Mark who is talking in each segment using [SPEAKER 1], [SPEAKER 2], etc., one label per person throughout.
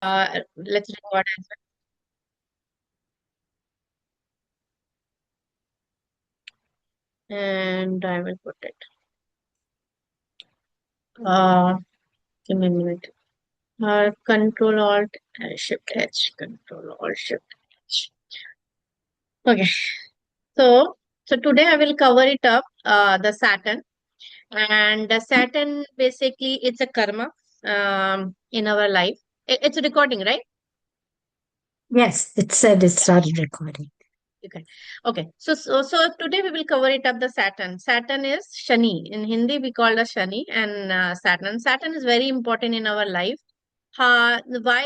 [SPEAKER 1] Let's record as well. And I will put it. Uh, Give me a minute. Control Alt Shift H. Control Alt Shift H. Okay. So today I will cover it up. The Saturn, and the Saturn basically it's a karma in our life. It's a recording, right?
[SPEAKER 2] Yes, it said it started recording.
[SPEAKER 1] Okay. Okay. So today we will cover it up the Saturn. Saturn is Shani. In Hindi, we call it Shani and Saturn. Saturn is very important in our life. Why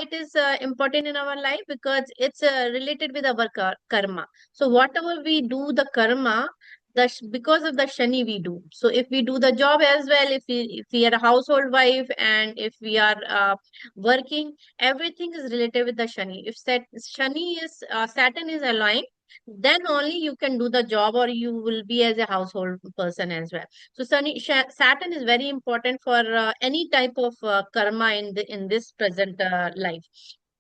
[SPEAKER 1] it is important in our life? Because it's related with our karma. So whatever we do, the karma, because of the Shani we do. So if we do the job as well, if we are a household wife and if we are working, everything is related with the Shani. If Shani is Saturn is aligned, then only you can do the job or you will be as a household person as well. So Saturn is very important for any type of karma in this present life.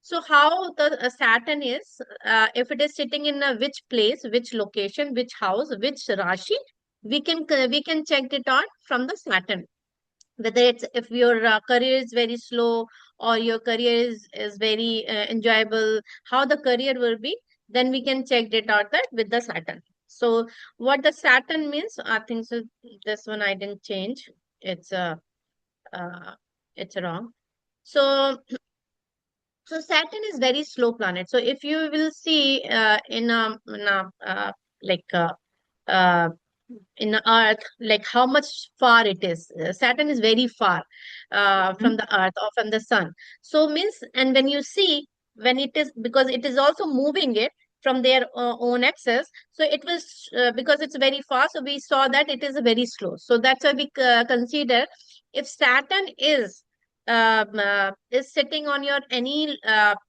[SPEAKER 1] So how the Saturn is, if it is sitting in a which place, which location, which house, which Rashi, we can check it out from the Saturn. Whether it's if your career is very slow or your career is very enjoyable, how the career will be, then we can check it out that with the Saturn. So what the Saturn means, I think so. This one I didn't change. It's uh it's wrong. So Saturn is very slow planet. So if you will see like uh, in the earth, like how much far it is. Saturn is very far from
[SPEAKER 2] Mhm.
[SPEAKER 1] the earth or from the sun. So means, and when you see, when it is, because it is also moving it from their own axis, so it was because it's very fast, so we saw that it is very slow. So that's why we consider, if Saturn is sitting on your any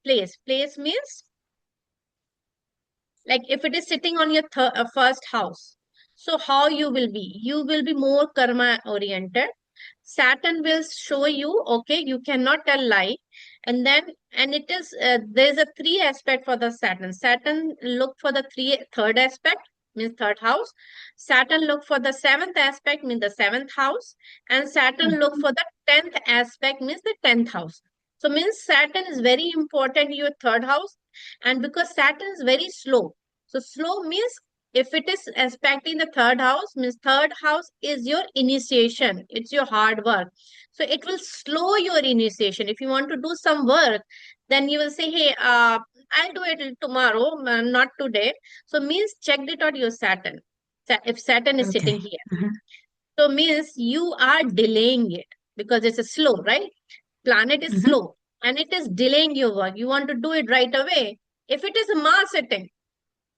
[SPEAKER 1] place means, like if it is sitting on your first house, so how you will be more karma oriented. Saturn will show you, okay, you cannot tell lie. And then, and it is there's a three aspect for the Saturn look for the third aspect, means third house. Saturn look for the seventh aspect, means the seventh house. And Saturn look
[SPEAKER 2] Mhm.
[SPEAKER 1] for the 10th aspect, means the 10th house. So means Saturn is very important in your third house. And because Saturn is very slow, so slow means, if it is aspecting the third house, means third house is your initiation, it's your hard work. So it will slow your initiation. If you want to do some work, then you will say, hey, I'll do it tomorrow, not today. So means checked it out your Saturn. If Saturn is
[SPEAKER 2] Okay.
[SPEAKER 1] sitting here,
[SPEAKER 2] Mhm.
[SPEAKER 1] so means you are delaying it, because it's a slow, right? Planet is
[SPEAKER 2] Mhm.
[SPEAKER 1] slow and it is delaying your work. You want to do it right away. If it is a Mars sitting,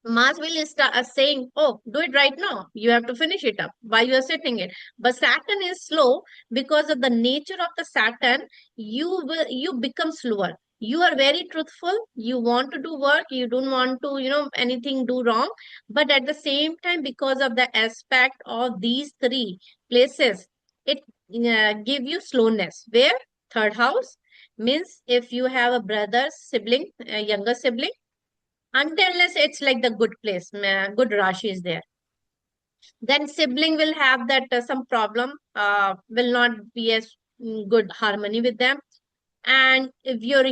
[SPEAKER 1] Mars will start saying, "Oh, do it right now. You have to finish it up while you are setting it." But Saturn is slow. Because of the nature of the Saturn, you become slower. You are very truthful. You want to do work. You don't want to, anything do wrong. But at the same time, because of the aspect of these three places, it give you slowness. Where third house means, if you have a brother, sibling, a younger sibling, until unless it's like the good place, good Rashi is there, then sibling will have that some problem, will not be as good harmony with them. And if your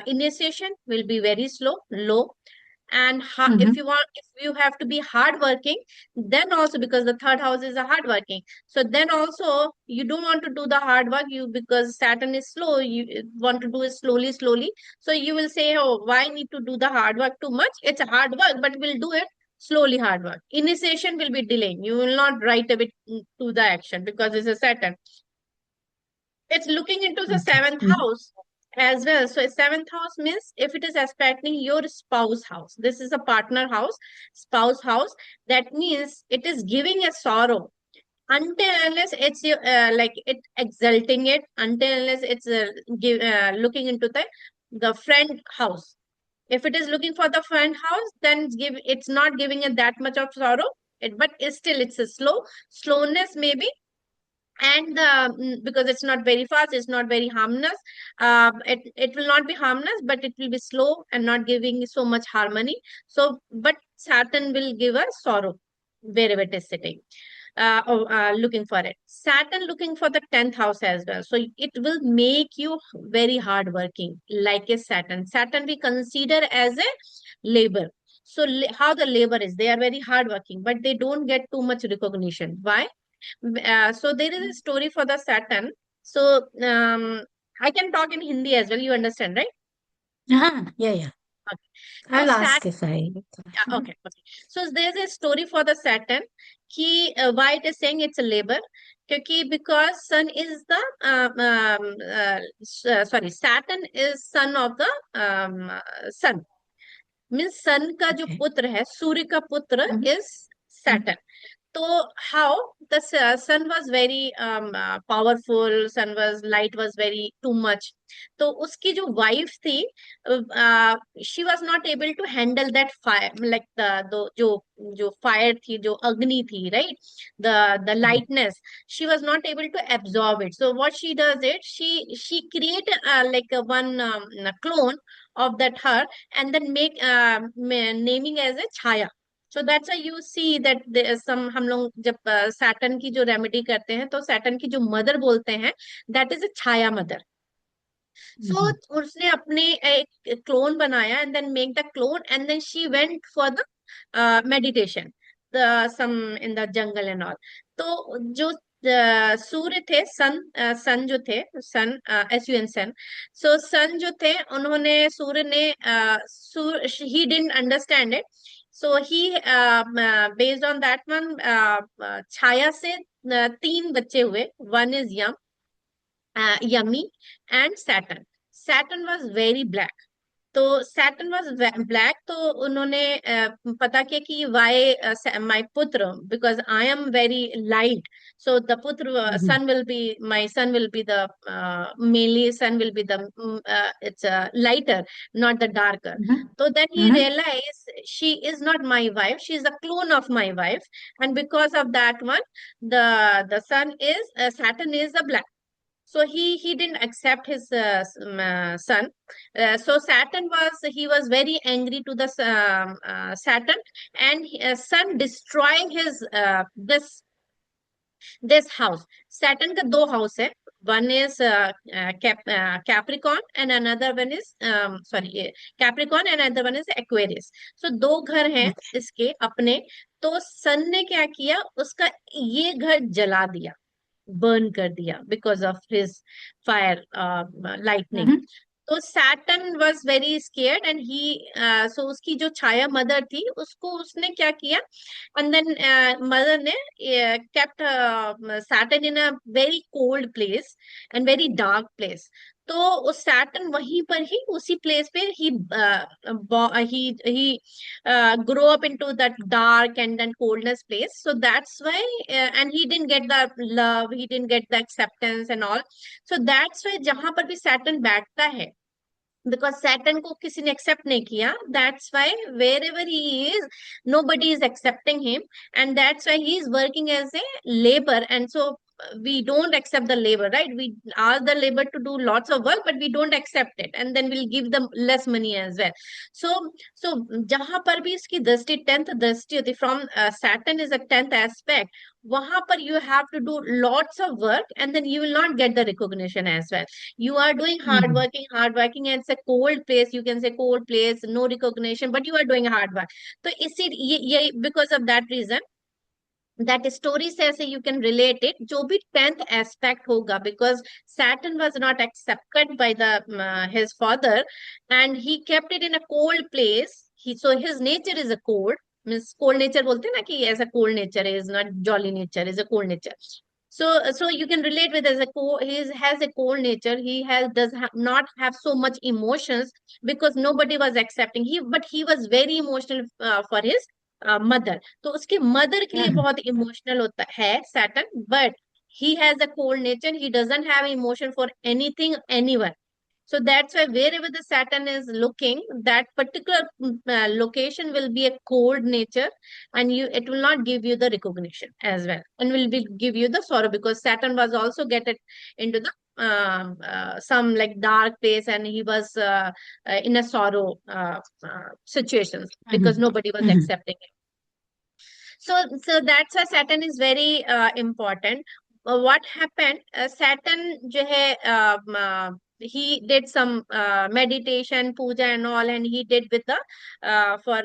[SPEAKER 1] initiation will be very slow, low. And if
[SPEAKER 2] Mhm.
[SPEAKER 1] you have to be hardworking, then also, because the third house is a hardworking, so then also you don't want to do the hard work, you, because Saturn is slow, you want to do it slowly, slowly. So you will say, oh, why need to do the hard work too much? It's a hard work, but we'll do it slowly. Hard work initiation will be delaying, you will not right away to the action, because it's a Saturn. It's looking into the
[SPEAKER 2] Okay.
[SPEAKER 1] seventh
[SPEAKER 2] Mhm.
[SPEAKER 1] house as well. So seventh house means, if it is aspecting your spouse house, this is a partner house, spouse house. That means it is giving a sorrow, until unless it's like it exalting it, until unless it's looking into the friend house. If it is looking for the friend house, then it's not giving it that much of sorrow. But it's still, it's a slowness maybe. and because it's not very fast, it's not very harmless. It will not be harmless, but it will be slow and not giving so much harmony. So but Saturn will give us sorrow wherever it is sitting. Looking for it, Saturn looking for the 10th house as well, so it will make you very hard working, like a Saturn we consider as a labor. So how the labor is, they are very hard working, but they don't get too much recognition. Why? So there is a story for the Saturn. So I can talk in Hindi as well. You understand, right?
[SPEAKER 2] Yeah, yeah.
[SPEAKER 1] Okay. So
[SPEAKER 2] I'll
[SPEAKER 1] Sat.
[SPEAKER 2] ask if I.
[SPEAKER 1] Okay. Okay. So there's a story for the Saturn. Ki why it is saying it's a labor? Because Sun is the sorry, Saturn is son of the Sun. Means Sun का जो
[SPEAKER 2] Okay.
[SPEAKER 1] पुत्र है, सूर्य का पुत्र
[SPEAKER 2] Mhm.
[SPEAKER 1] is Saturn. So how the sun was very powerful, sun was light was very too much. तो उसकी जो wife थी, she was not able to handle that fire, like the जो fire थी, जो अग्नि थी, right? The
[SPEAKER 2] Mhm.
[SPEAKER 1] lightness, she was not able to absorb it. So what she does it, she create like a one clone of that her, and then make naming as a Chhaya. So that's why you see that some हम लोग जब Saturn की जो remedy करते हैं तो Saturn की जो मदर बोलते हैं, that is a Chhaya mother. So
[SPEAKER 2] Mhm.
[SPEAKER 1] उसने अपने एक क्लोन बनाया and then make the clone and then she went for the meditation the some in the jungle and all. तो जो सूर्य थे, सन जो थे, सन SUN सन. सो सन जो थे उन्होंने, सूर्य ने he didn't understand it. So he based on that one, Chhaya से तीन बच्चे हुए. One is Yummy and Saturn. Saturn was very black. तो सैटर्न वाज ब्लैक. तो उन्होंने पता किया कि why my putra, because I am very light. So the putra
[SPEAKER 2] Mhm.
[SPEAKER 1] Son will be, my son will be the mainly son will be the it's lighter, not the darker.
[SPEAKER 2] Mhm.
[SPEAKER 1] So then he
[SPEAKER 2] Mhm.
[SPEAKER 1] realized she is not my wife, she is a clone of my wife, and because of that one, the sun is Saturn is a black. So he didn't accept his son. So Saturn was, he was very angry to the Saturn, and Sun destroy his this house. Saturn का दो house है. One is Capricorn and another one is sorry, Capricorn and another one is Aquarius. So दो घर हैं
[SPEAKER 2] Okay.
[SPEAKER 1] इसके अपने. तो सन ने क्या किया, उसका ये घर जला दिया, बर्न कर दिया, because of his fire lightning.
[SPEAKER 2] Mhm.
[SPEAKER 1] तो Saturn was very scared and he, so उसकी जो छाया मदर थी उसको उसने क्या किया, एंड देन मदर ने kept Saturn in a very cold place and very dark place. तो उस सैटर्न वहीं पर ही उसी प्लेस पे he grow up into that dark and then coldness place. So that's why and he didn't get the love, he didn't get the acceptance and all. So that's why जहां पर भी Saturn बैठता है, because Saturn को किसी ने accept नहीं किया, that's why wherever he is, नो बडी is accepting him, and that's why he is working as a labour. And so we don't accept the labor, right? We ask the labor to do lots of work, but we don't accept it, and then we'll give them less money as well. so so जहां पर भी इसकी दृष्टि, 10th दृष्टि होती, from Saturn is a 10th aspect, वहां पर you have to do lots of work and then you will not get the recognition as well. You are doing
[SPEAKER 2] Mhm.
[SPEAKER 1] hard working, and it's a cold place, you can say cold place, no recognition, but you are doing hard work. तो इसी ये because of that reason, that story says you can relate it, जो भी 10th aspect होगा, because Saturn was not accepted by the his father, and he kept it in a cold place. So his nature is a cold, means cold nature बोलते हैं ना, कि ऐसा cold nature is not jolly nature, is a cold nature. So you can relate with, as a he has a cold nature, he not have so much emotions, because nobody was accepting he, but he was very emotional for his mother. तो उसके mother के लिए
[SPEAKER 2] Mhm.
[SPEAKER 1] बहुत emotional होता है Saturn, but he has a cold nature, he doesn't have emotion for anything anyone. So that's why wherever the Saturn is looking, that particular location will be a cold nature, and it will not give you the recognition as well, and give you the sorrow, because Saturn was also get it into the some like dark place, and he was in a sorrow situations because
[SPEAKER 2] Mhm.
[SPEAKER 1] nobody was
[SPEAKER 2] Mhm.
[SPEAKER 1] accepting. So that's why Saturn is very important. What happened? Saturn, जो है, he did some meditation, puja, and all, and he did with the uh, for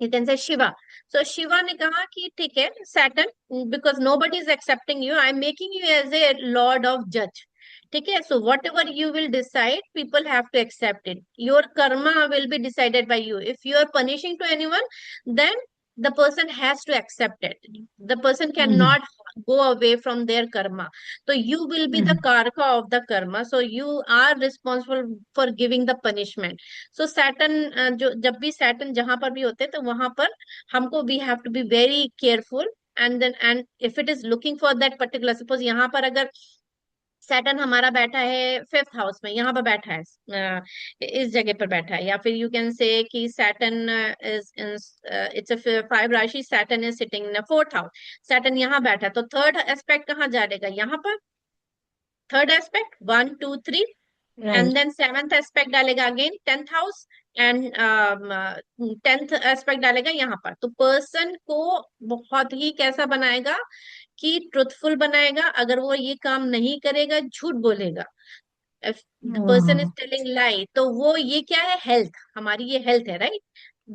[SPEAKER 1] you can say Shiva. So Shiva ने कहा कि ठीक है, Saturn, because nobody is accepting you, I'm making you as a lord of judge. ठीक है, so whatever you will decide, people have to accept it. Your karma will be decided by you. If you are punishing to anyone, then the person has to accept it. The person
[SPEAKER 2] Mhm.
[SPEAKER 1] cannot go away from their karma. So you will be the
[SPEAKER 2] Mhm.
[SPEAKER 1] karka of the karma. So you are responsible for giving the punishment. So Saturn, जो जब भी Saturn जहां पर भी होते हैं, तो वहां पर हमको we have to be very careful. And then and if it is looking for that particular, suppose यहाँ पर अगर सैटर्न हमारा बैठा है फिफ्थ हाउस में, यहाँ पर बैठा है, इस जगह पर बैठा है, या फिर यू कैन से कि Saturn is it's a five rashi, Saturn is sitting in fourth house, Saturn यहाँ बैठा है, तो थर्ड एस्पेक्ट कहाँ जाएगा? यहाँ पर third aspect 1 2 3,
[SPEAKER 2] Right.
[SPEAKER 1] and then seventh aspect डालेगा again tenth house, and tenth aspect डालेगा यहाँ पर. तो पर्सन को बहुत ही कैसा बनाएगा कि ट्रुथफुल बनाएगा. अगर वो ये काम नहीं करेगा, झूठ बोलेगा, if the person is
[SPEAKER 2] Wow.
[SPEAKER 1] telling lie, तो वो ये क्या है? हेल्थ, हमारी ये हेल्थ है, right?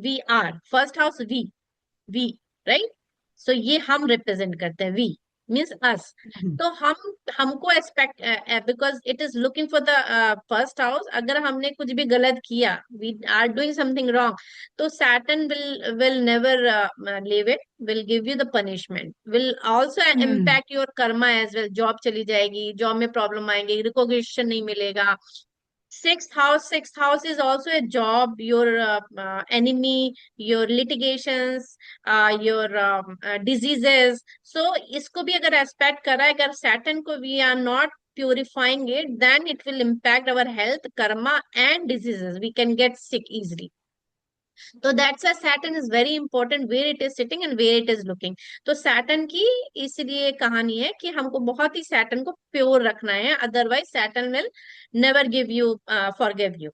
[SPEAKER 1] We are first house, we, right? सो ये हम रिप्रेजेंट करते हैं, वी मीन्स अस.
[SPEAKER 2] Mhm.
[SPEAKER 1] तो हमको expect, because it is looking for the first house. अगर हमने कुछ भी गलत किया, we are doing something wrong, तो Saturn will never leave it, will give you the punishment, will also
[SPEAKER 2] Mhm.
[SPEAKER 1] Impact your karma as well. Job चली जाएगी, job में प्रॉब्लम आएंगी, रिकॉग्निशन नहीं मिलेगा. Sixth house is also a job, your enemy, your litigations, your diseases. So इसको भी अगर aspect करा है, अगर Saturn को we are not purifying it, then it will impact our health, karma, and diseases. We can get sick easily. तो that's a Saturn is very important, where it is sitting and where it is looking. तो Saturn की इसलिए कहानी है कि हमको बहुत ही Saturn को प्योर रखना है, otherwise Saturn will never give you forgive you.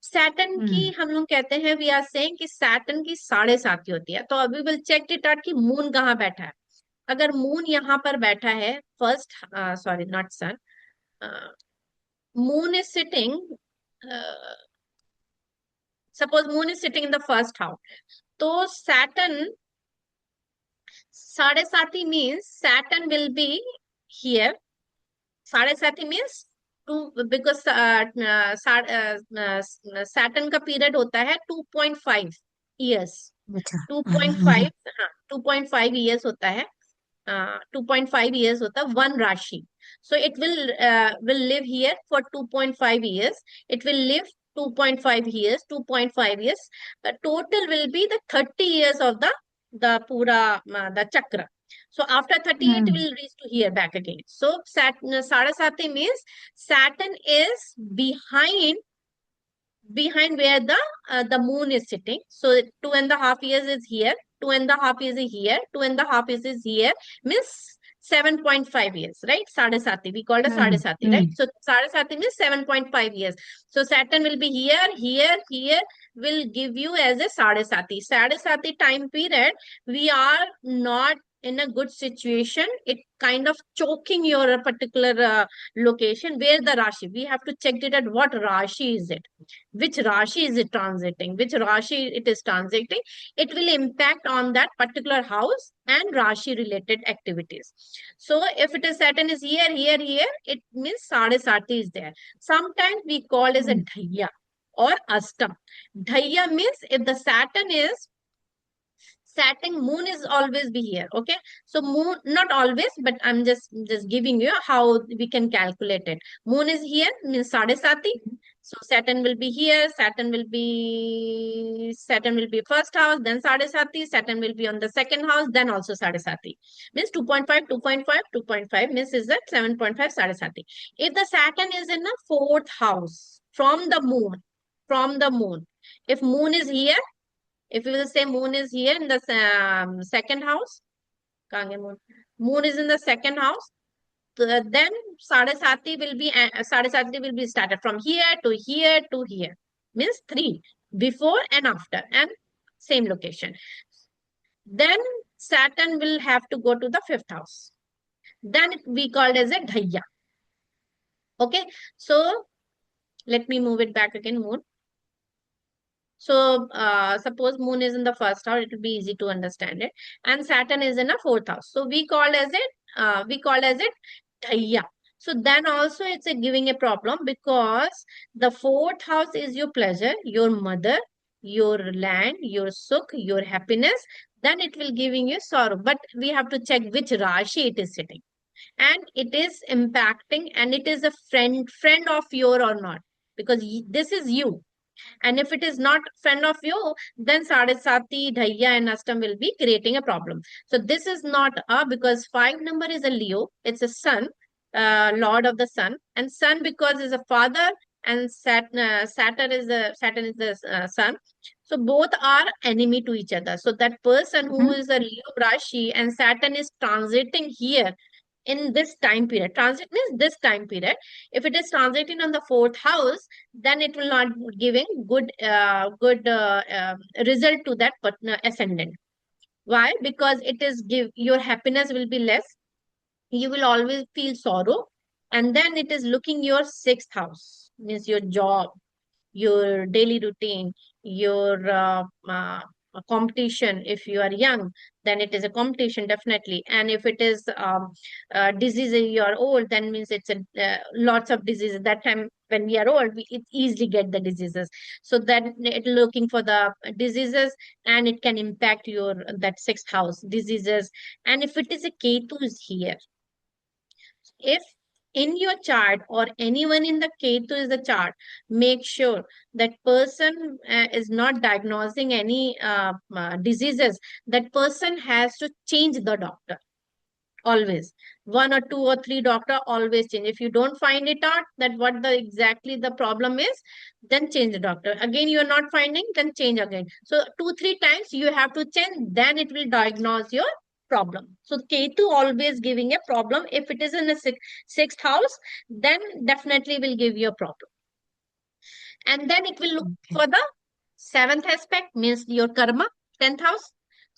[SPEAKER 1] Saturn की
[SPEAKER 2] Mhm.
[SPEAKER 1] हम लोग कहते हैं, वी आर सेइंग कि सैटर्न की 7.5 होती है. तो अभी विल चेक इट आउट कि मून कहाँ बैठा है. अगर मून यहाँ पर बैठा है first, sorry not sun, moon is sitting, suppose moon is sitting in the first house, तो Saturn 7.5 means Saturn will be here. 7.5 means two, because Saturn का पीरियड होता है 2.5 years.
[SPEAKER 2] अच्छा.
[SPEAKER 1] 2.5, हाँ, 2.5 years होता है. 2.5 years होता है वन राशि. So it will live here for 2.5 years. It will live 2.5 years, 2.5 years. The total will be the 30 years of the pura the chakra. So after 30 it
[SPEAKER 2] Mhm.
[SPEAKER 1] will reach to here back again. So Sadasati means Saturn is behind where the moon is sitting. So 2.5 years is here, 2.5 years is here, 2.5 years is here, means 7.5 years, right? Sadasati, we call it
[SPEAKER 2] Mhm.
[SPEAKER 1] Sadasati, right?
[SPEAKER 2] Mhm.
[SPEAKER 1] So Sadasati means 7.5 years. So Saturn will be here, will give you as a Sadasati. Sadasati time period, we are not in a good situation. It kind of choking your particular location where the Rashi. We have to check it at what Rashi is it, which Rashi is it transiting, which Rashi it is transiting. It will impact on that particular house and Rashi related activities. So if it is Saturn is here, it means Sade Sati is there. Sometimes we call as a
[SPEAKER 2] Mhm.
[SPEAKER 1] Dhaiya or Astam. Dhaiya means if the Saturn is Saturn, moon is always be here. Okay, so moon, not always, but I'm just giving you how we can calculate it. Moon is here, means Sade Sati. So Saturn will be here. Saturn will be first house, then Sade Sati. Saturn will be on the second house, then also Sade Sati. Means 2.5, 2.5, 2.5 means is that 7.5 Sade Sati. If the Saturn is in the fourth house from the moon, if moon is here, if we will say moon is here in the second house, moon? Moon is in the second house, then Sade Sati will be started from here to here to here. Means 3 before and after and same location. Then Saturn will have to go to the fifth house. Then it we called as a Dhaiya. Okay, so let me move it back again. Moon. So suppose moon is in the first house, it will be easy to understand it. And Saturn is in a fourth house. So we call as it Dhaiya. So then also it's giving a problem because the fourth house is your pleasure, your mother, your land, your sukh, your happiness. Then it will giving you sorrow. But we have to check which Rashi it is sitting. And it is impacting, and it is a friend of your or not. Because this is you, and if it is not friend of you, then Sade Sati, Dhaiya, and Astam will be creating a problem. So this is not because 5 number is a Leo, it's a sun, Lord of the Sun, and Sun because is a father, and Saturn is the sun. So both are enemy to each other. So that person who
[SPEAKER 2] Mhm.
[SPEAKER 1] is a Leo Rashi and Saturn is transiting here in this time period. Transit means this time period. If it is transiting on the fourth house, then it will not giving good result to that partner ascendant. Why? Because it is give your happiness will be less. You will always feel sorrow, and then it is looking your sixth house, means your job, your daily routine, your competition. If you are young, then it is a competition definitely. And if it is disease, you are old, then means it's a lots of diseases. That time when we are old, it easily get the diseases. So then it looking for the diseases, and it can impact your that sixth house diseases. And if it is a Ketu is here, if in your chart or anyone in the Ketu is the chart, make sure that person is not diagnosing any diseases. That person has to change the doctor always. One or two or three doctor always change. If you don't find it out that what the exactly the problem is, then change the doctor. Again, you are not finding, then change again. So 2 3 times you have to change, then it will diagnose your problem. So Ketu always giving a problem. If it is in a sixth house, then definitely will give you a problem. And then it will look
[SPEAKER 2] Okay.
[SPEAKER 1] for the seventh aspect, means your karma, 10th house.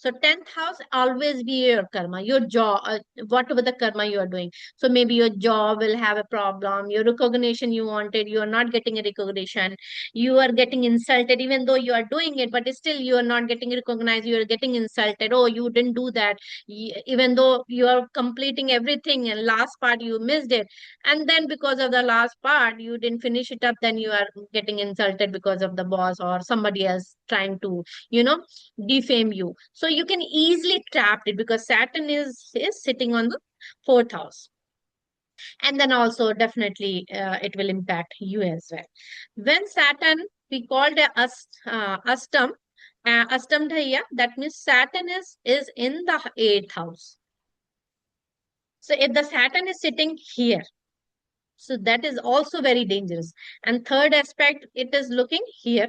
[SPEAKER 1] So 10th house always be your karma, your job, whatever the karma you are doing. So maybe your job will have a problem, your recognition you wanted, you are not getting a recognition, you are getting insulted, even though you are doing it, but still you are not getting recognized, you are getting insulted. Oh, you didn't do that. Even though you are completing everything and last part you missed it, and then because of the last part you didn't finish it up, then you are getting insulted because of the boss or somebody else trying to you know defame you. So you can easily trap it because Saturn is sitting on the fourth house. And then also definitely it will impact you as well. When Saturn, we called a astam, astam dhaya, that means Saturn is in the eighth house. So if the Saturn is sitting here, so that is also very dangerous. And third aspect, it is looking here.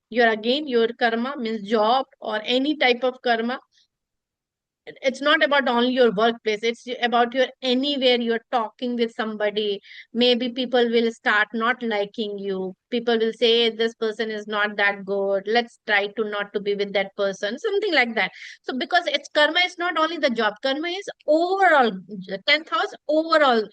[SPEAKER 1] Your again, your karma means job or any type of karma. It's not about only your workplace, it's about your anywhere you're talking with somebody. Maybe people will start not liking you, people will say this person is not that good, let's try to not to be with that person, something like that. So because it's karma is not only the job, karma is overall. 10th house overall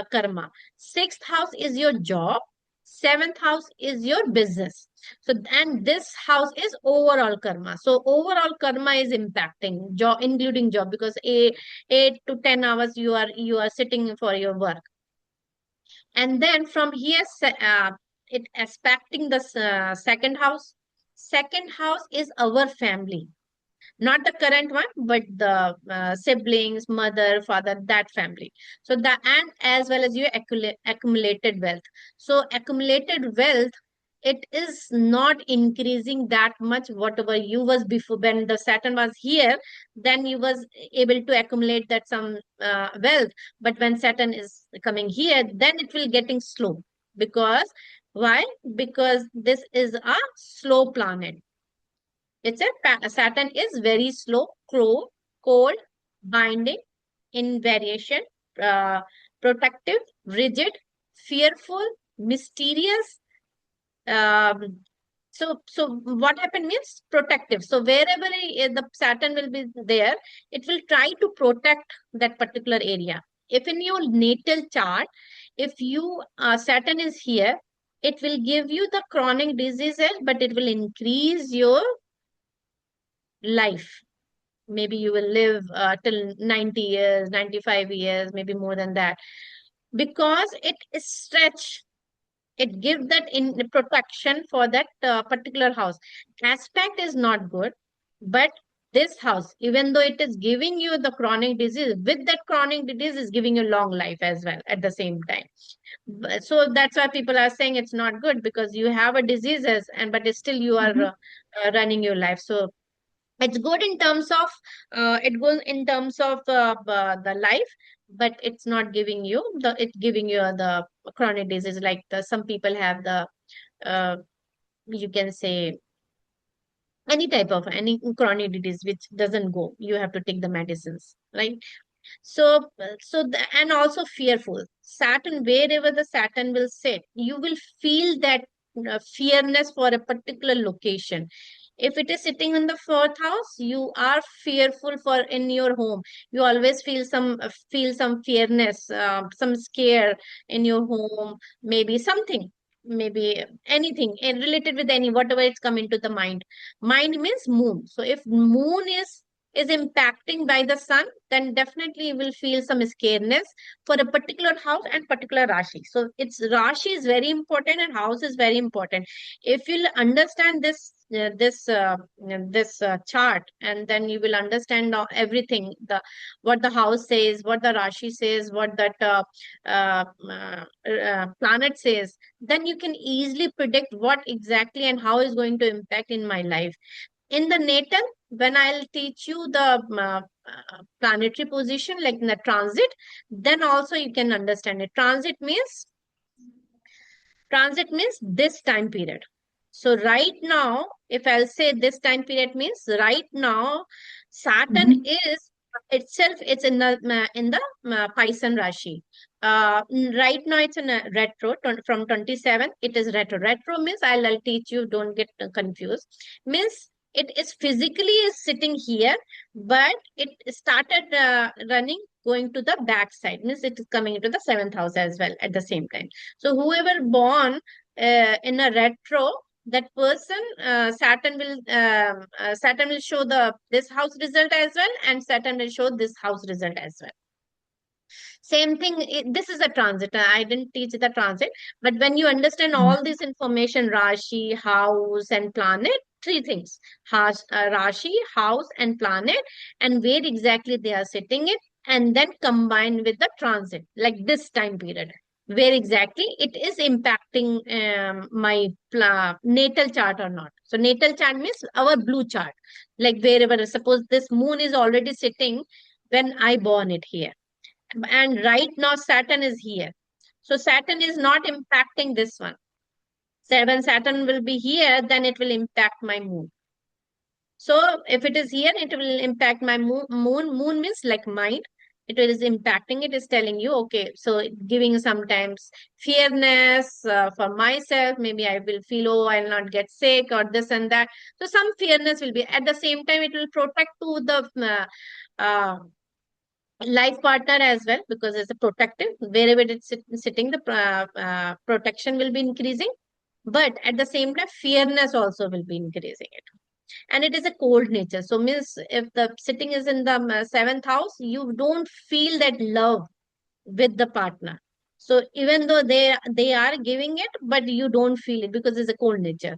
[SPEAKER 1] karma, sixth house is your job, seventh house is your business. So, and this house is overall karma. So overall karma is impacting job, including job, because 8 to 10 hours you are sitting for your work. And then from here, it aspecting the second house. Second house is our family. not the current one, but the siblings, mother, father, that family. So that, and as well as your accumulated wealth. So accumulated wealth, it is not increasing that much. Whatever you was before, when the Saturn was here, then you was able to accumulate that some wealth. But when Saturn is coming here, then it will getting slow. Because why? Because this is a slow planet. It's a Saturn is very slow, cold, binding, invariation, uh, protective, rigid, fearful, mysterious. Um, so what happened means protective. So wherever the Saturn will be there, it will try to protect that particular area. If in your natal chart, if you Saturn is here, it will give you the chronic diseases, but it will increase your life. Maybe you will live till 90 years, 95 years, maybe more than that, because it is stretch. It gives that in protection for that particular house. Aspect is not good, but this house, even though it is giving you the chronic disease, with that chronic disease is giving you long life as well at the same time. So that's why people are saying it's not good, because you have a diseases, and but still you are
[SPEAKER 2] Mhm.
[SPEAKER 1] running your life. So it's good in terms of it goes in terms of the life, but it's not giving you the, it's giving you the chronic disease, like some people have the uh, you can say any type of any chronic disease which doesn't go, you have to take the medicines, right? And also fearful. Saturn, wherever the Saturn will sit, you will feel that fearness for a particular location. If it is sitting in the fourth house, you are fearful for in your home. You always feel some fearness, some scare in your home. Maybe something, maybe anything related with any whatever it's come into the mind. Mind means moon. So if moon is impacting by the sun, then definitely you will feel some scaredness for a particular house and particular Rashi. So it's Rashi is very important and house is very important. If you'll understand this chart, and then you will understand now everything, the what the house says, what the Rashi says, what that planet says, then you can easily predict what exactly and how is going to impact in my life. In the natal, when I'll teach you the planetary position, like in the transit, then also you can understand it. Transit means this time period. So right now, if I'll say this time period means right now, Saturn
[SPEAKER 2] Mhm.
[SPEAKER 1] is itself, it's in the Pisces Rashi. Right now it's in a retro from 27. It is retro. Retro means I'll teach you. Don't get confused. Means it is physically is sitting here, but it started running, going to the back side. Means it is coming into the seventh house as well at the same time. So whoever born in a retro, that person Saturn will show the this house result as well, and Saturn will show this house result as well. Same thing. This is a transit. I didn't teach the transit, but when you understand
[SPEAKER 2] Mhm.
[SPEAKER 1] all this information, Rashi, house, and planet, three things: Rashi, house, and planet, and where exactly they are sitting it, and then combined with the transit, like this time period, where exactly it is impacting my natal chart or not. So natal chart means our blue chart, like wherever. Suppose this moon is already sitting when I born it here, and right now Saturn is here. So Saturn is not impacting this one. So when Saturn will be here, then it will impact my moon. So if it is here, it will impact my moon means like mind. It is impacting, it is telling you, okay, so giving sometimes fearness for myself. Maybe I will feel, oh, I'll not get sick or this and that. So some fearness will be. At the same time, it will protect to the life partner as well, because it's a protective. Wherever it's sitting, the protection will be increasing. But at the same time, fearness also will be increasing it. And it is a cold nature. So means if the sitting is in the seventh house, you don't feel that love with the partner. So even though they are giving it, but you don't feel it because it's a cold nature.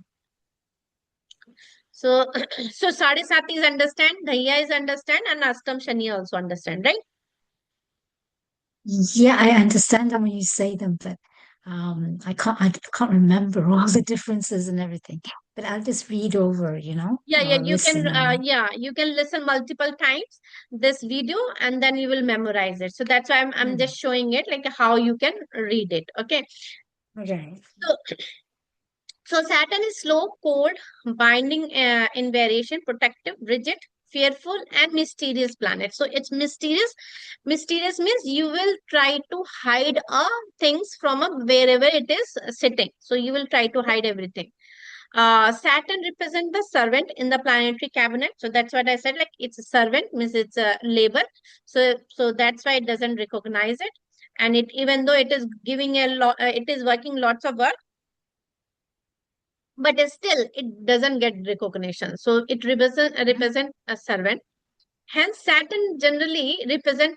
[SPEAKER 1] So so Sade Sati is understand, Dhaiya is understand, and Astam Shani also understand, right?
[SPEAKER 2] Yeah, I understand them when you say them, but I can't remember all the differences and everything. But I'll just read over,
[SPEAKER 1] Yeah, yeah,
[SPEAKER 2] or listen on.
[SPEAKER 1] you can listen multiple times this video, and then you will memorize it. So that's why I'm
[SPEAKER 2] Mm.
[SPEAKER 1] just showing it like how you can read it. Okay.
[SPEAKER 2] Right.
[SPEAKER 1] So so Saturn is slow, cold, binding in variation, protective, rigid, fearful, and mysterious planet. So it's mysterious. Mysterious means you will try to hide things from wherever it is sitting. So you will try to hide everything. Saturn represents the servant in the planetary cabinet. So that's what I said. Like it's a servant means it's a labor. So that's why it doesn't recognize it. And it, even though it is giving a lot, it is working lots of work, but still it doesn't get recognition. So it represent a servant. Hence, Saturn generally represent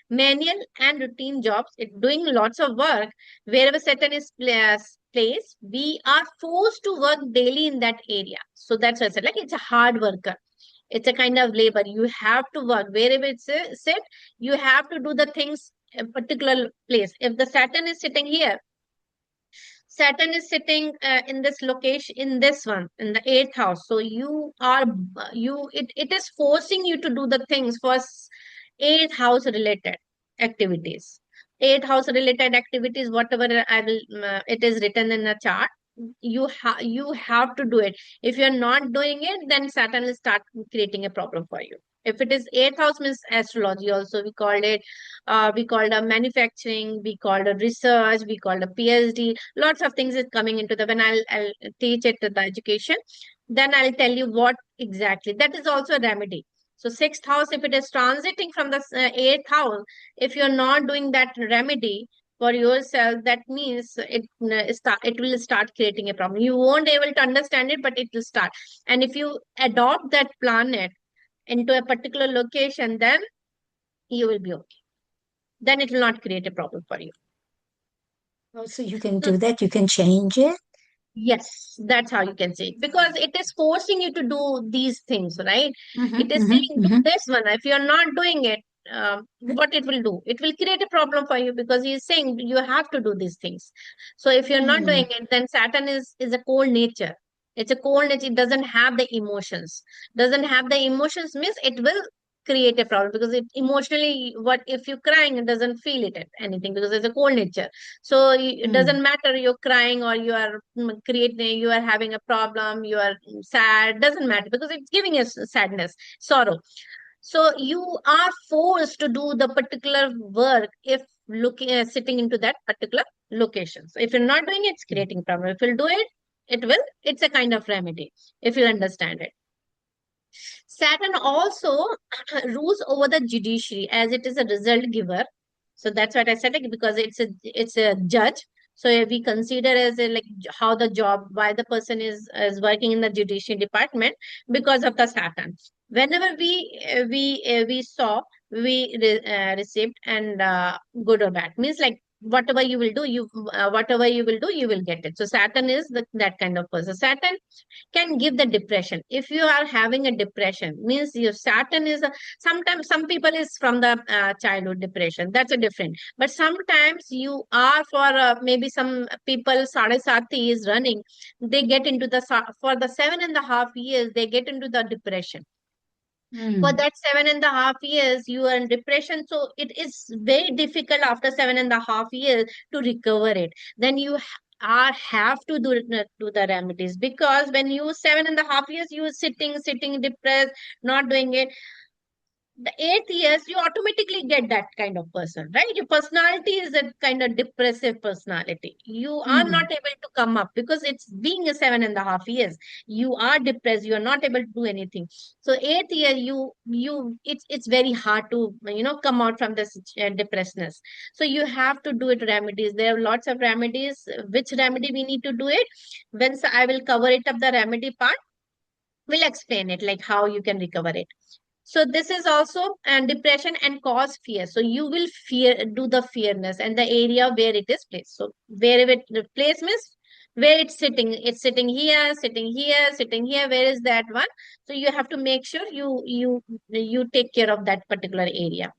[SPEAKER 1] manual and routine jobs. It doing lots of work. Wherever Saturn is placed, we are forced to work daily in that area. So that's what I said. Like it's a hard worker. It's a kind of labor. You have to work wherever it's sit. You have to do the things a particular place. If the Saturn is sitting here, Saturn is sitting in this location, in this one, in the eighth house. So you are, it is forcing you to do the things for eighth house related activities. Eighth house related activities, whatever I will, it is written in the chart. You have to do it. If you're not doing it, then Saturn will start creating a problem for you. If it is eighth house means astrology, also we called it we called a manufacturing, we called a research, we called a PhD. Lots of things is coming into the when I'll teach it to the education. Then I'll tell you what exactly. That is also a remedy. So sixth house, if it is transiting from the eighth house, if you're not doing that remedy for yourself, that means it will start creating a problem. You won't able to understand it, but it will start. And if you adopt that planet into a particular location, then you will be okay, then it will not create a problem for you.
[SPEAKER 2] Also, you can
[SPEAKER 1] So,
[SPEAKER 2] do that. You can change it.
[SPEAKER 1] yes, that's how you can say it. Because it is forcing you to do these things, right?
[SPEAKER 2] Mm-hmm,
[SPEAKER 1] It is
[SPEAKER 2] mm-hmm,
[SPEAKER 1] saying, do
[SPEAKER 2] mm-hmm.
[SPEAKER 1] this one. If you're not doing it, what it will do? It will create a problem for you because he is saying you have to do these things. So if you're not doing
[SPEAKER 2] Mm.
[SPEAKER 1] it, then Saturn is a cold nature. It's a cold nature. It doesn't have the emotions. Doesn't have the emotions means it will create a problem because it emotionally, what if you're crying, it doesn't feel it at anything because it's a cold nature. So it
[SPEAKER 2] Mm.
[SPEAKER 1] doesn't matter you're crying or you are creating, you are having a problem, you are sad, doesn't matter because it's giving us sadness, sorrow. So you are forced to do the particular work if looking sitting into that particular location. So if you're not doing it, it's creating problem. If you'll do it, it will, it's a kind of remedy if you understand it. Saturn also rules over the judiciary as it is a result giver. So that's what I said, like, because it's a judge. So if we consider as a, like how the job, why the person is working in the judiciary department because of the Saturn. Whenever we saw received and good or bad means like whatever you will do, whatever you will do, you will get it. So Saturn is that kind of person. Saturn can give the depression. If you are having a depression means your Saturn is sometimes some people is from the childhood depression, that's a different, but sometimes you are for maybe some people Sade Sati is running, they get into the for the 7.5 years they get into the depression. For
[SPEAKER 2] Mm.
[SPEAKER 1] that 7.5 years you are in depression, so it is very difficult after 7.5 years to recover it. Then you are have to do the remedies, because when you 7.5 years you are sitting depressed, not doing it, the 8 years you automatically get that kind of person, right? Your personality is a kind of depressive personality, you are
[SPEAKER 2] Mm.
[SPEAKER 1] not able to come up because it's being a 7.5 years, you are depressed, you are not able to do anything. So 8th year you it's very hard to come out from this depressedness. So you have to do it remedies, there are lots of remedies. Which remedy we need to do it, once I will cover it up the remedy part, we'll explain it like how you can recover it. So this is also depression and cause fear. So you will fear, do the fearness and the area where it is placed. So wherever it place means where it's sitting here, sitting here, sitting here. Where is that one? So you have to make sure you take care of that particular area.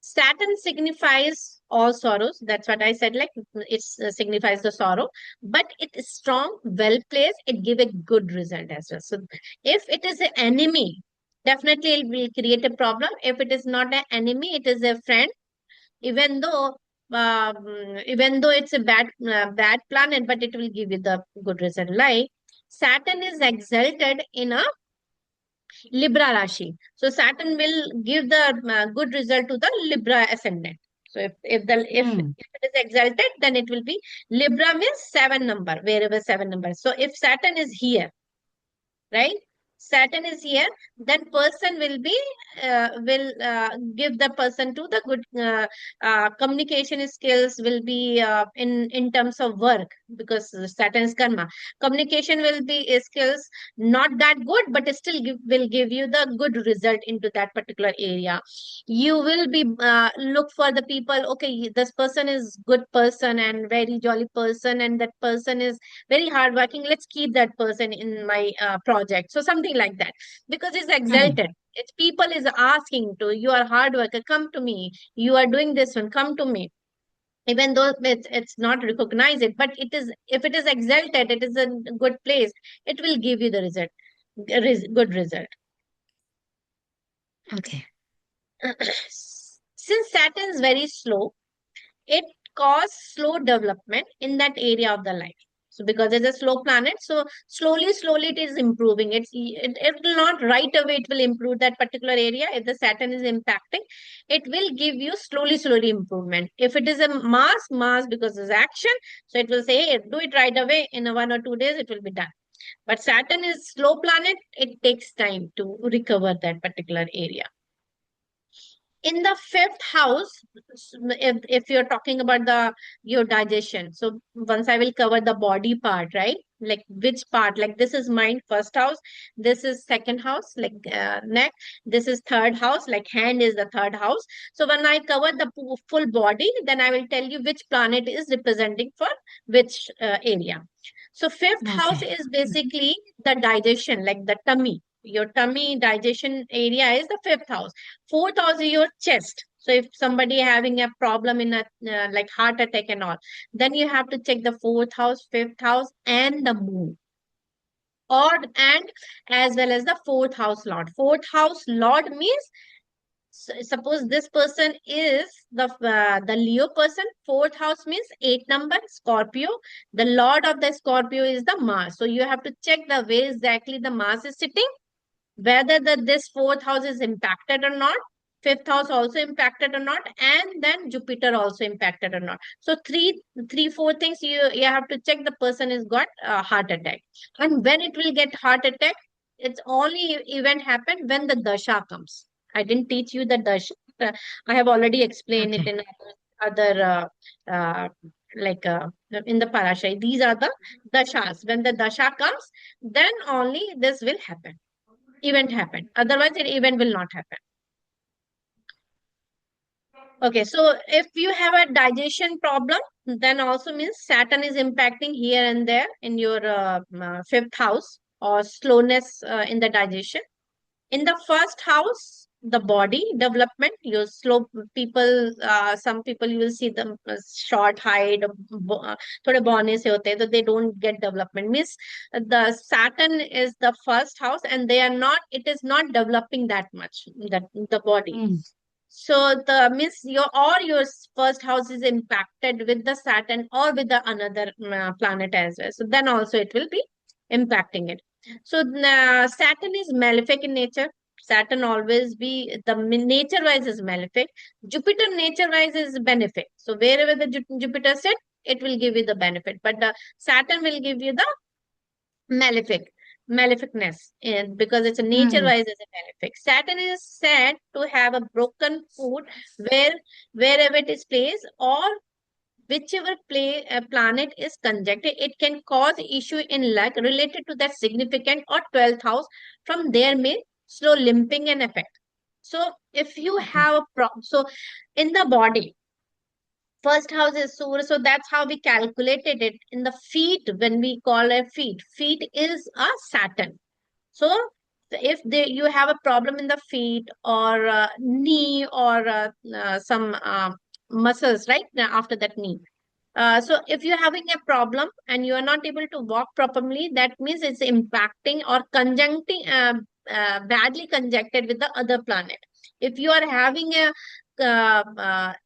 [SPEAKER 1] Saturn signifies all sorrows. That's what I said. Like it signifies the sorrow, but it is strong, well placed. It give a good result as well. So if it is an enemy, definitely it will create a problem. If it is not an enemy, it is a friend. Even though even though it's a bad planet, but it will give you the good result. Like Saturn is exalted in a Libra Rashi. So Saturn will give the good result to the Libra ascendant. So
[SPEAKER 2] Mm.
[SPEAKER 1] if it is exalted, then it will be Libra means seven number, wherever seven number. So if Saturn is here, right? Saturn is here, then person will give the person to the good communication skills will be in terms of work, because Saturn is karma. Communication will be skills not that good, but it still will give you the good result into that particular area. You will be look for the people. Okay, this person is good person and very jolly person, and that person is very hardworking. Let's keep that person in my project. So something like that, because it's
[SPEAKER 2] Mm.
[SPEAKER 1] exalted. It's people is asking to you are hard worker, come to me. You are doing this one, come to me. Even though it's not recognized it, but it is, if it is exalted, it is a good place. It will give you the result, good result.
[SPEAKER 2] Okay.
[SPEAKER 1] Since Saturn is very slow, it causes slow development in that area of the life. So because it's a slow planet, so slowly it is improving. It will not right away, it will improve that particular area. If the Saturn is impacting, it will give you slowly improvement. If it is a mass because it's action, so it will say, hey, do it right away, in a 1 or 2 days it will be done. But Saturn is slow planet, it takes time to recover that particular area. In the fifth house, if you're talking about the your digestion, so once I will cover the body part, right? Like which part, like this is mind, first house. This is second house, like neck. This is third house, like hand is the third house. So when I cover the full body, then I will tell you which planet is representing for which area. So fifth house
[SPEAKER 2] Okay.
[SPEAKER 1] is basically the digestion, like the tummy. Your tummy digestion area is the fifth house. Fourth house is your chest. So if somebody having a problem in a like heart attack and all, then you have to check the fourth house, fifth house, and the moon, or and as well as the fourth house lord. Fourth house lord means, suppose this person is the Leo person. Fourth house means 8 number, Scorpio. The lord of the Scorpio is the Mars. So you have to check the way exactly the Mars is sitting, whether this fourth house is impacted or not, fifth house also impacted or not, and then Jupiter also impacted or not. So four things you have to check. The person has got a heart attack, and when it will get heart attack, it's only event happen when the dasha comes. I didn't teach you the dasha. I have already explained it
[SPEAKER 2] Okay.
[SPEAKER 1] in other like in the parasha. These are the dashas. When the dasha comes, then only this will happen, event happen. Otherwise, an event will not happen. Okay, so if you have a digestion problem, then also means Saturn is impacting here and there in your fifth house, or slowness in the digestion. In the first house, the body development, your slow people, some people you will see them short height, थोड़े बौने से होते हैं, so they don't get development. Means the Saturn is the first house, and they are not. It is not developing that much, that the body.
[SPEAKER 2] Mm.
[SPEAKER 1] So the means your first house is impacted with the Saturn or with the another planet as well. So then also it will be impacting it. So Saturn is malefic in nature. Saturn always be the nature wise is malefic. Jupiter nature wise is benefic. So wherever the Jupiter sit, it will give you the benefit. But the Saturn will give you the malefic, maleficness, and because it's a nature
[SPEAKER 2] Mm.
[SPEAKER 1] wise is a malefic. Saturn is said to have a broken foot where wherever it is placed, or whichever planet is conjuncted, it can cause issue in luck related to that significant or 12th house. From there may slow limping and effect. So if you
[SPEAKER 2] Okay.
[SPEAKER 1] have a problem, so in the body, First house is Surya, so that's how we calculated it. In the feet, when we call a feet is a Saturn. So if you have a problem in the feet or knee or some muscles, right now after that knee. So if you're having a problem and you are not able to walk properly, that means it's impacting or conjuncting, badly conjuncted with the other planet. If you are having a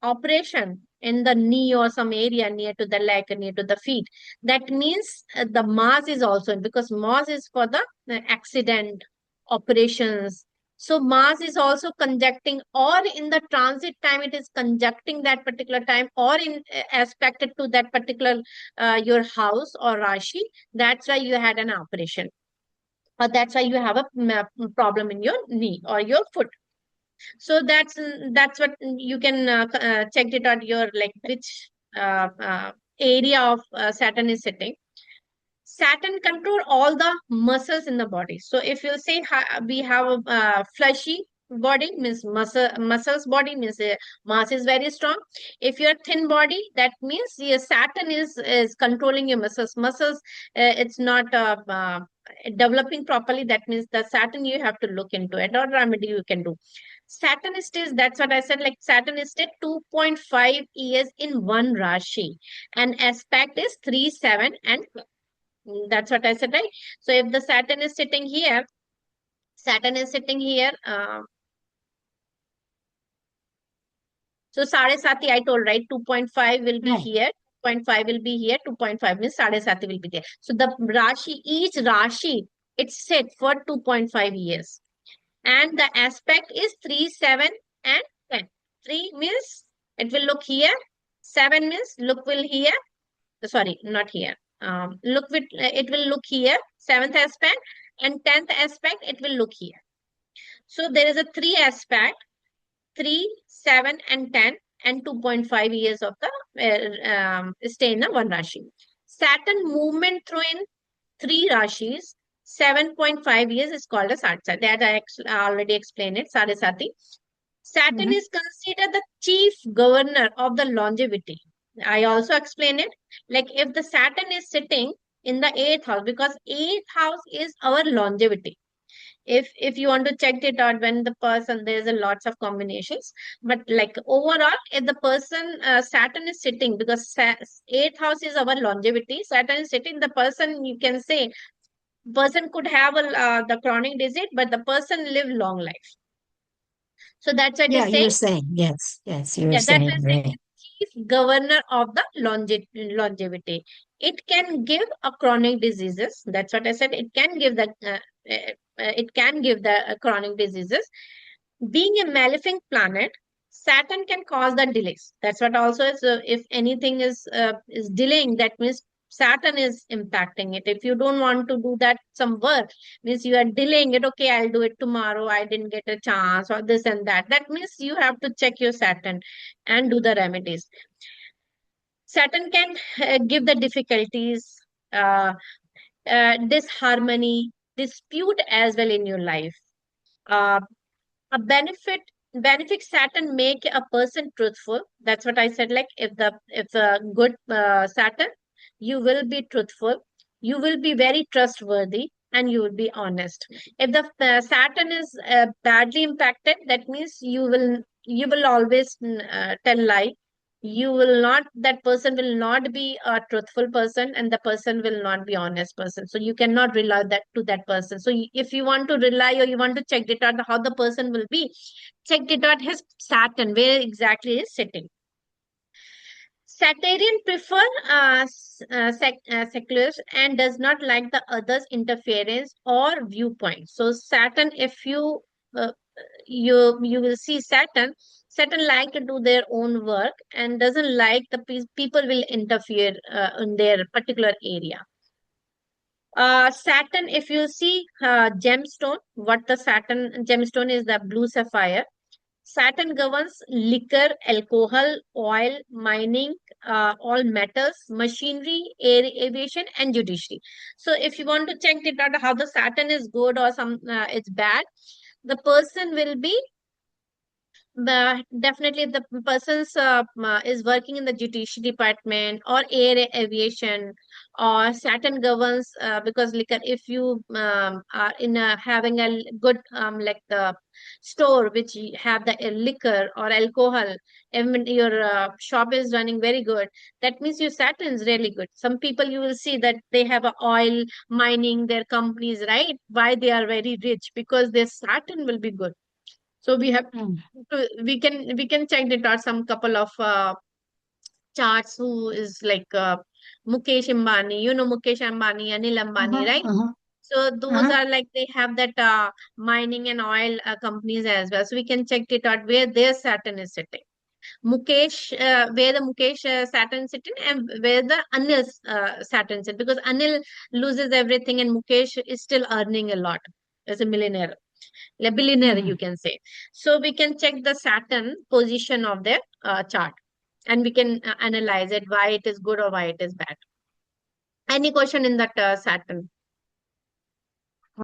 [SPEAKER 1] operation in the knee or some area near to the leg, near to the feet, that means the Mars is also because Mars is for the accident, operations. So Mars is also conjuncting, or in the transit time, it is conjuncting that particular time, or in aspected to that particular your house or Rashi. That's why you had an operation, or that's why you have a problem in your knee or your foot. So that's what you can check it out your like which area of Saturn is sitting. Saturn control all the muscles in the body. So if you say we have a fleshy body, means muscles body, means mass is very strong. If you're thin body, that means your Saturn is controlling your muscles. It's not developing properly. That means the Saturn you have to look into it, or remedy you can do. Saturn stays, that's what I said, like Saturn is stayed 2.5 years in one Rashi, and aspect is 3, 7, and that's what I said, right? So if the Saturn is sitting here, Saturn is sitting here. So Sade Sati, I told, right? 2.5 will be
[SPEAKER 2] Right.
[SPEAKER 1] here. 2.5 will be here. 2.5 means Sade Sati will be there. So the Rashi, each Rashi, it's set for 2.5 years. And the aspect is 3, 7, and 10. 3 means it will look here. 7 means look will here. Sorry, not here. Look with it will look here. Seventh aspect, and 10th aspect it will look here. So there is a 3 aspect, 3, 7, and 10, and 2.5 years of the stay in the one Rashi. Saturn movement through in 3 Rashis, 7.5 years is called a Satsa. That I already explained it, Sade Sati. Saturn
[SPEAKER 2] Mhm.
[SPEAKER 1] is considered the chief governor of the longevity. I also explained it. Like if the Saturn is sitting in the eighth house, because eighth house is our longevity. If you want to check it out when the person, there's a lots of combinations, but like overall, if the person Saturn is sitting, because eighth house is our longevity, Saturn is sitting, the person, you can say, person could have the chronic disease, but the person live long life. So that's what it
[SPEAKER 2] Yeah,
[SPEAKER 1] is
[SPEAKER 2] you were
[SPEAKER 1] saying.
[SPEAKER 2] saying, yes, yes, you were
[SPEAKER 1] Yeah, that
[SPEAKER 2] saying,
[SPEAKER 1] is
[SPEAKER 2] right.
[SPEAKER 1] the chief governor of the longevity. It can give a chronic diseases. That's what I said. It can give the it can give the chronic diseases. Being a malefic planet, Saturn can cause the delays. That's what also is. If anything is delaying, that means Saturn is impacting it. If you don't want to do that some work, means you are delaying it. Okay, I'll do it tomorrow. I didn't get a chance, or this and that. That means you have to check your Saturn and do the remedies. Saturn can give the difficulties, uh, disharmony, dispute as well in your life. Uh, a benefit Saturn make a person truthful. That's what I said. Like if a good Saturn, you will be truthful, you will be very trustworthy, and you will be honest. If the Saturn is badly impacted, that means you will always tell lie. You will not, that person will not be a truthful person, and the person will not be honest person. So you cannot rely that to that person. So if you want to rely, or you want to check it out how the person will be, check it out his Saturn where exactly he is sitting. Saturnian prefer seculars and does not like the others interference or viewpoint. So Saturn, if uh, you will see Saturn, Saturn like to do their own work and doesn't like the people will interfere in their particular area. Saturn, if you see gemstone, what the Saturn gemstone is, the blue sapphire. Saturn governs liquor, alcohol, oil, mining, all metals, machinery, aviation, and judiciary. So, if you want to check it out how the Saturn is good or some it's bad, the person will be definitely the person's is working in the judicial department or air aviation, or Saturn governs because like if you are in having a good like the store which have the liquor or alcohol, even your shop is running very good, that means your Saturn is really good. Some people you will see that they have a oil mining their companies, right? Why they are very rich? Because their Saturn will be good. So we have
[SPEAKER 2] Mm.
[SPEAKER 1] we can check it out some couple of charts who is like Mukesh Ambani, Mukesh Ambani, Anil Ambani,
[SPEAKER 2] Uh-huh,
[SPEAKER 1] right?
[SPEAKER 2] uh-huh,
[SPEAKER 1] So those
[SPEAKER 2] uh-huh.
[SPEAKER 1] are like they have that mining and oil companies as well. So we can check it out where their Saturn is sitting. Mukesh, where the Mukesh Saturn sitting and where the Anil's Saturn sit, because Anil loses everything and Mukesh is still earning a lot as a millionaire, a billionaire you
[SPEAKER 2] Mm.
[SPEAKER 1] can say. So we can check the Saturn position of their chart, and we can analyze it why it is good or why it is bad. Any question in that Saturn?